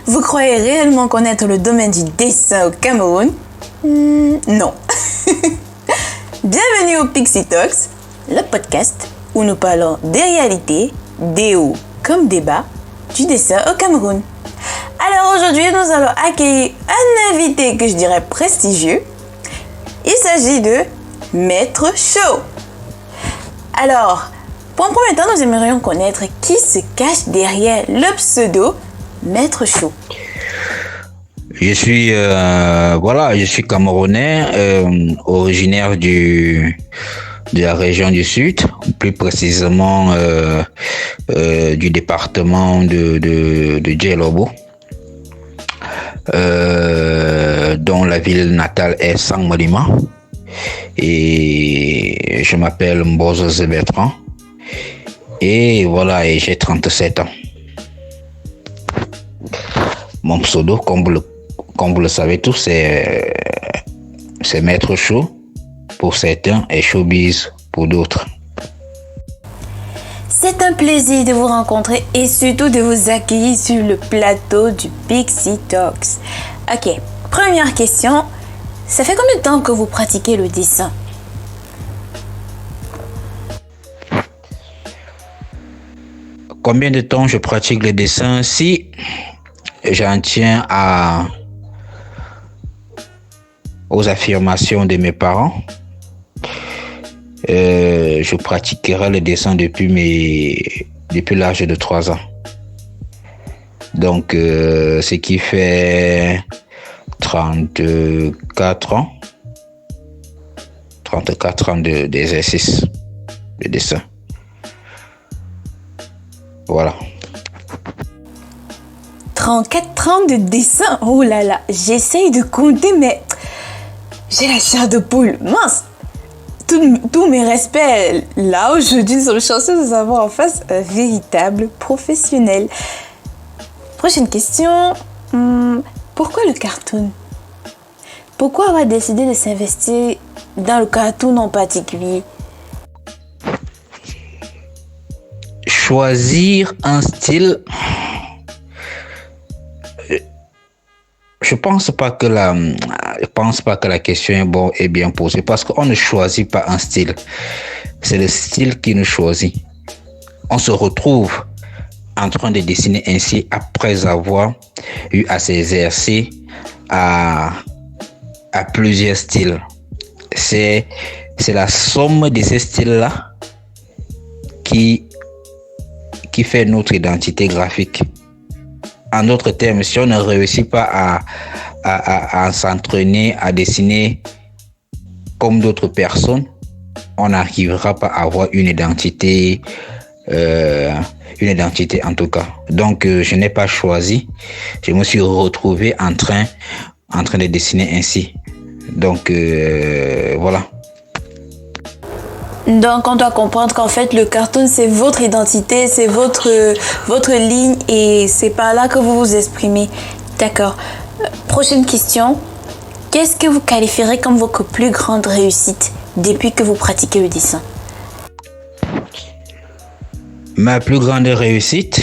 Vous croyez réellement connaître le domaine du dessin au Cameroun? Non. Bienvenue au Pixie Talks, le podcast où nous parlons des réalités, des hauts comme des bas, du dessin au Cameroun. Alors aujourd'hui, nous allons accueillir un invité que je dirais prestigieux. Il s'agit de Maître Show. Alors, pour un premier temps, nous aimerions connaître qui se cache derrière le pseudo Maître Show. Je suis camerounais, originaire de la région du Sud, plus précisément du département de Djelobo, dont la ville natale est Sangmalima. Et je m'appelle Mbozo Zébertrand. Et voilà, et j'ai 37 ans. Mon pseudo, comme vous le savez tous, c'est Maître Show pour certains et Showbiz pour d'autres. C'est un plaisir de vous rencontrer et surtout de vous accueillir sur le plateau du Pixie Talks. Ok, première question. Ça fait combien de temps que vous pratiquez le dessin? Combien de temps je pratique le dessin? Si j'en tiens aux affirmations de mes parents, je pratiquerai le dessin depuis l'âge de 3 ans. Donc, ce qui fait 34 ans d'exercice de dessin. Voilà. 34 ans de dessin? Oh là là, j'essaye de compter, mais j'ai la chair de poule. Mince! Tous mes respects. Là, aujourd'hui, nous sommes chanceux de avoir en face un véritable professionnel. Prochaine question. Pourquoi le cartoon? Pourquoi avoir décidé de s'investir dans le cartoon en particulier? Choisir un style, je pense pas que la question est bien posée parce qu'on ne choisit pas un style. C'est le style qui nous choisit. On se retrouve en train de dessiner ainsi après avoir eu à s'exercer à plusieurs styles. C'est la somme de ces styles-là qui fait notre identité graphique. En d'autres termes, si on ne réussit pas à s'entraîner à dessiner comme d'autres personnes, on n'arrivera pas à avoir une identité en tout cas. Donc, je n'ai pas choisi. Je me suis retrouvé en train de dessiner ainsi. Donc, voilà. Donc, on doit comprendre qu'en fait, le cartoon, c'est votre identité, c'est votre ligne et c'est par là que vous vous exprimez. D'accord. Prochaine question. Qu'est-ce que vous qualifierez comme votre plus grande réussite depuis que vous pratiquez le dessin? Ma plus grande réussite?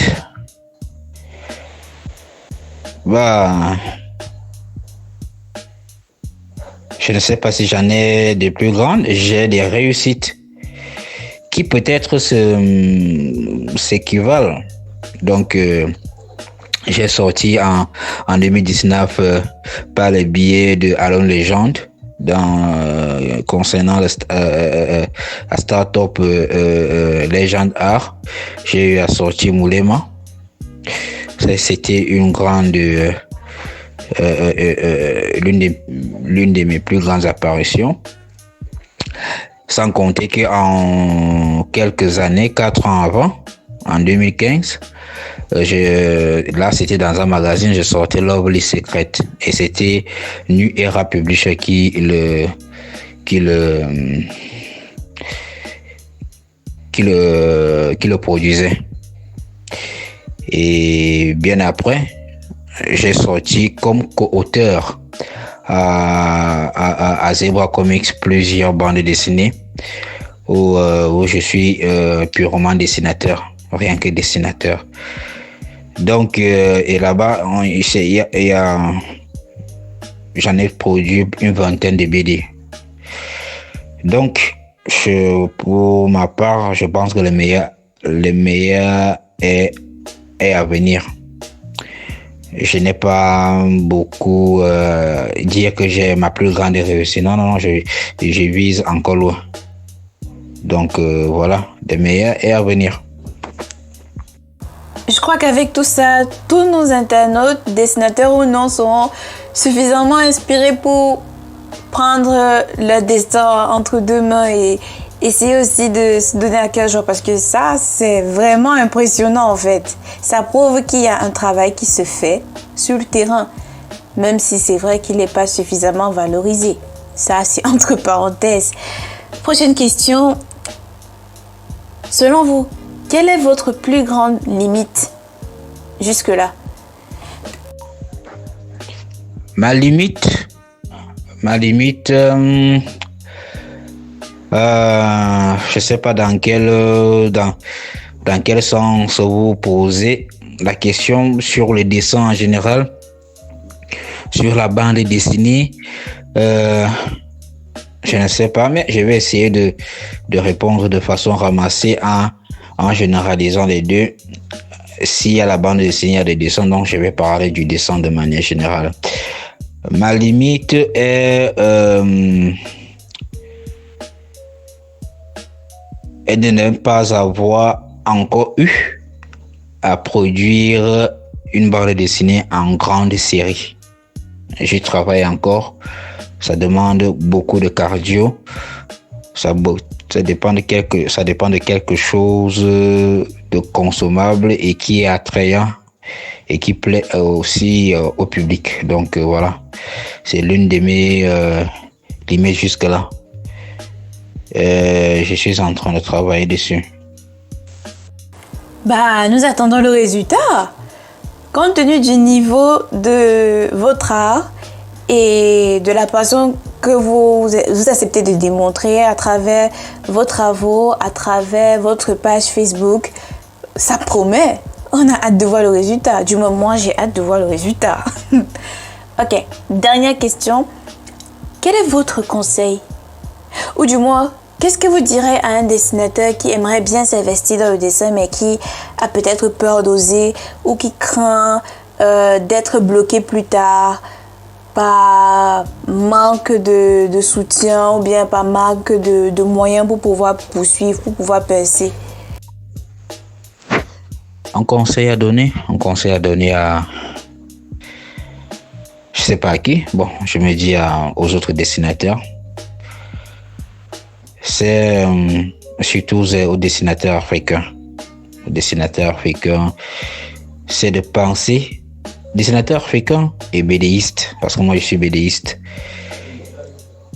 Je ne sais pas si j'en ai des plus grandes. J'ai des réussites qui peut-être s'équivalent. Donc, j'ai sorti en 2019 par le biais de Alon Legend concernant la start-up Legend Art. J'ai eu à sortir Moulema. C'était une grande l'une de mes plus grandes apparitions. Sans compter qu'en quelques années, 4 ans avant, en 2015, là c'était dans un magazine, je sortais Lovely Secret et c'était Nu Era Publisher qui le produisait. Et bien après, j'ai sorti comme co-auteur à Zebra Comics plusieurs bandes dessinées où je suis purement dessinateur, rien que dessinateur. Donc, et là-bas, j'en ai produit une vingtaine de BD. Donc, pour ma part, je pense que le meilleur est à venir. Je n'ai pas beaucoup dire que j'ai ma plus grande réussite. Non, je vise encore loin. Donc voilà, le meilleur est à venir. Je crois qu'avec tout ça, tous nos internautes, dessinateurs ou non, seront suffisamment inspirés pour prendre le destin entre deux mains et essayer aussi de se donner à cœur joie, parce que ça, c'est vraiment impressionnant en fait. Ça prouve qu'il y a un travail qui se fait sur le terrain, même si c'est vrai qu'il n'est pas suffisamment valorisé. Ça, c'est entre parenthèses. Prochaine question. Selon vous, quelle est votre plus grande limite jusque-là? Ma limite, je sais pas dans quel sens vous posez la question sur le dessin en général, sur la bande dessinée. Je ne sais pas, mais je vais essayer de répondre de façon ramassée en généralisant les deux. S'il y a la bande dessinée, il y a des dessins, donc je vais parler du dessin de manière générale. Ma limite est de ne pas avoir encore eu à produire une bande dessinée en grande série. J'y travaille encore. Ça demande beaucoup de cardio. Ça dépend de quelque chose de consommable et qui est attrayant et qui plaît aussi au public. Donc voilà, c'est l'une de mes limites jusque-là. Je suis en train de travailler dessus. Nous attendons le résultat. Compte tenu du niveau de votre art et de la passion que vous acceptez de démontrer à travers vos travaux, à travers votre page Facebook, ça promet. On a hâte de voir le résultat. Du moins, moi, j'ai hâte de voir le résultat. Ok, dernière question. Quel est votre conseil? Ou du moins, qu'est-ce que vous direz à un dessinateur qui aimerait bien s'investir dans le dessin mais qui a peut-être peur d'oser ou qui craint d'être bloqué plus tard par manque de soutien ou bien par manque de moyens pour pouvoir poursuivre, pour pouvoir percer? Un conseil à donner à je sais pas à qui. Bon, je me dis aux autres dessinateurs. C'est surtout aux dessinateurs africains. C'est de penser. Dessinateur africain et BDiste, parce que moi je suis BDiste.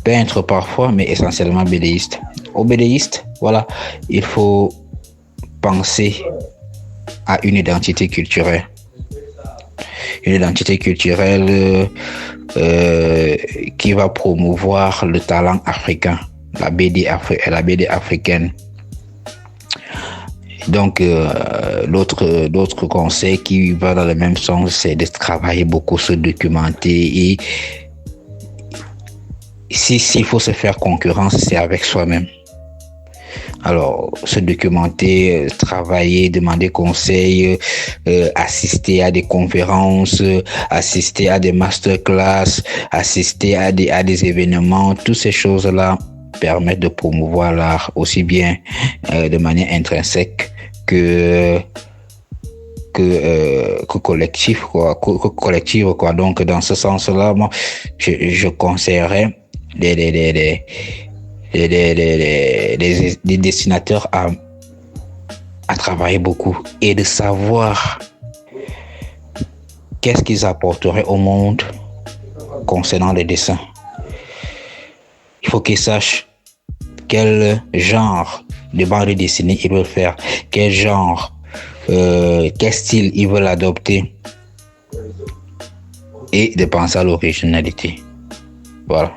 Peintre parfois, mais essentiellement BDiste. Au BDiste, voilà, il faut penser à une identité culturelle. Une identité culturelle qui va promouvoir le talent africain, la BD africaine. Donc, l'autre conseil qui va dans le même sens, c'est de travailler beaucoup, se documenter et s'il faut se faire concurrence, c'est avec soi-même. Alors, se documenter, travailler, demander conseil, assister à des conférences, assister à des masterclass, assister à des événements, toutes ces choses-là permettent de promouvoir l'art aussi bien de manière intrinsèque que collective quoi. Donc dans ce sens-là, moi je conseillerais des dessinateurs à travailler beaucoup et de savoir qu'est-ce qu'ils apporteraient au monde concernant les dessins. Il faut qu'ils sachent quel genre de bande dessinée ils veulent faire, quel genre, quel style ils veulent adopter et de penser à l'originalité. Voilà.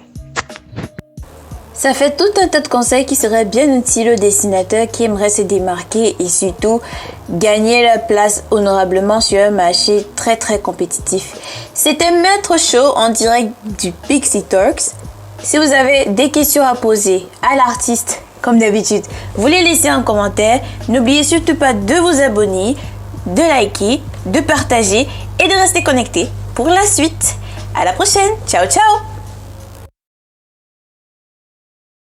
Ça fait tout un tas de conseils qui seraient bien utiles aux dessinateurs qui aimeraient se démarquer et surtout gagner leur place honorablement sur un marché très très compétitif. C'était Maître Show en direct du Pixie Talks. Si vous avez des questions à poser à l'artiste, comme d'habitude, vous les laissez en commentaire. N'oubliez surtout pas de vous abonner, de liker, de partager et de rester connecté pour la suite. À la prochaine. Ciao ciao.